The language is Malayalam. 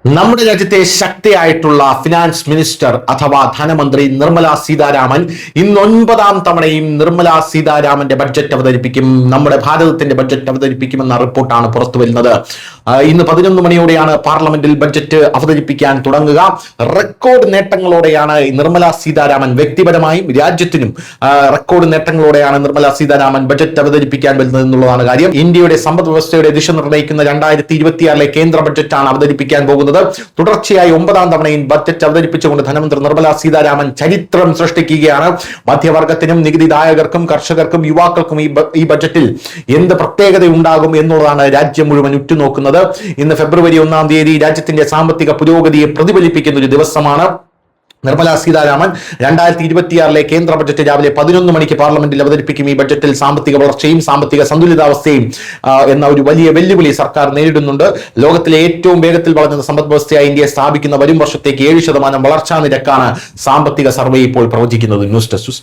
നമ്മുടെ രാജ്യത്തെ ശക്തിയായിട്ടുള്ള ഫിനാൻസ് മിനിസ്റ്റർ അഥവാ ധനമന്ത്രി നിർമ്മല സീതാരാമൻ ഇന്ന് 9ാം തവണയും നിർമ്മല സീതാരാമന്റെ ബഡ്ജറ്റ് അവതരിപ്പിക്കും. നമ്മുടെ ഭാരതത്തിന്റെ ബഡ്ജറ്റ് അവതരിപ്പിക്കുമെന്ന റിപ്പോർട്ടാണ് പുറത്തു വരുന്നത്. ഇന്ന് 11 മണിയോടെയാണ് പാർലമെന്റിൽ ബഡ്ജറ്റ് അവതരിപ്പിക്കാൻ തുടങ്ങുക. റെക്കോർഡ് നേട്ടങ്ങളോടെയാണ് നിർമ്മല സീതാരാമൻ വ്യക്തിപരമായും രാജ്യത്തിനും റെക്കോർഡ് നേട്ടങ്ങളോടെയാണ് നിർമ്മല സീതാരാമൻ ബഡ്ജറ്റ് അവതരിപ്പിക്കാൻ വരുന്നത് എന്നുള്ളതാണ് കാര്യം. ഇന്ത്യയുടെ സമ്പദ് വ്യവസ്ഥയുടെ ദിശ നിർണ്ണയിക്കുന്ന 2026 കേന്ദ്ര ബഡ്ജറ്റാണ് അവതരിപ്പിക്കാൻ പോകുന്നത്. തുടർച്ചയായി 9ാം തവണയും ബഡ്ജറ്റ് അവതരിപ്പിച്ചുകൊണ്ട് ധനമന്ത്രി നിർമ്മല സീതാരാമൻ ചരിത്രം സൃഷ്ടിക്കുകയാണ്. മധ്യവർഗത്തിനും നികുതിദായകർക്കും കർഷകർക്കും യുവാക്കൾക്കും ഈ ബഡ്ജറ്റിൽ എന്ത് പ്രത്യേകത ഉണ്ടാകും എന്നുള്ളതാണ് രാജ്യം മുഴുവൻ ഉറ്റുനോക്കുന്നത്. ഇന്ന് ഫെബ്രുവരി 1ാം തീയതി രാജ്യത്തിന്റെ സാമ്പത്തിക പുരോഗതിയെ പ്രതിഫലിപ്പിക്കുന്ന ഒരു ദിവസമാണ്. നിർമ്മല സീതാരാമൻ 2026 കേന്ദ്ര ബഡ്ജറ്റ് രാവിലെ 11 മണിക്ക് പാർലമെന്റിൽ അവതരിപ്പിക്കും. ഈ ബഡ്ജറ്റിൽ സാമ്പത്തിക വളർച്ചയും സാമ്പത്തിക സന്തുലിതാവസ്ഥയും എന്ന ഒരു വലിയ വെല്ലുവിളി സർക്കാർ നേരിടുന്നുണ്ട്. ലോകത്തിലെ ഏറ്റവും വേഗത്തിൽ വളർന്ന സമ്പദ് വ്യവസ്ഥയായി ഇന്ത്യയെ സ്ഥാപിക്കുന്ന വരും വർഷത്തേക്ക് 7% വളർച്ചാ നിരക്കാണ് സാമ്പത്തിക സർവേ ഇപ്പോൾ പ്രവചിക്കുന്നത്. News desk.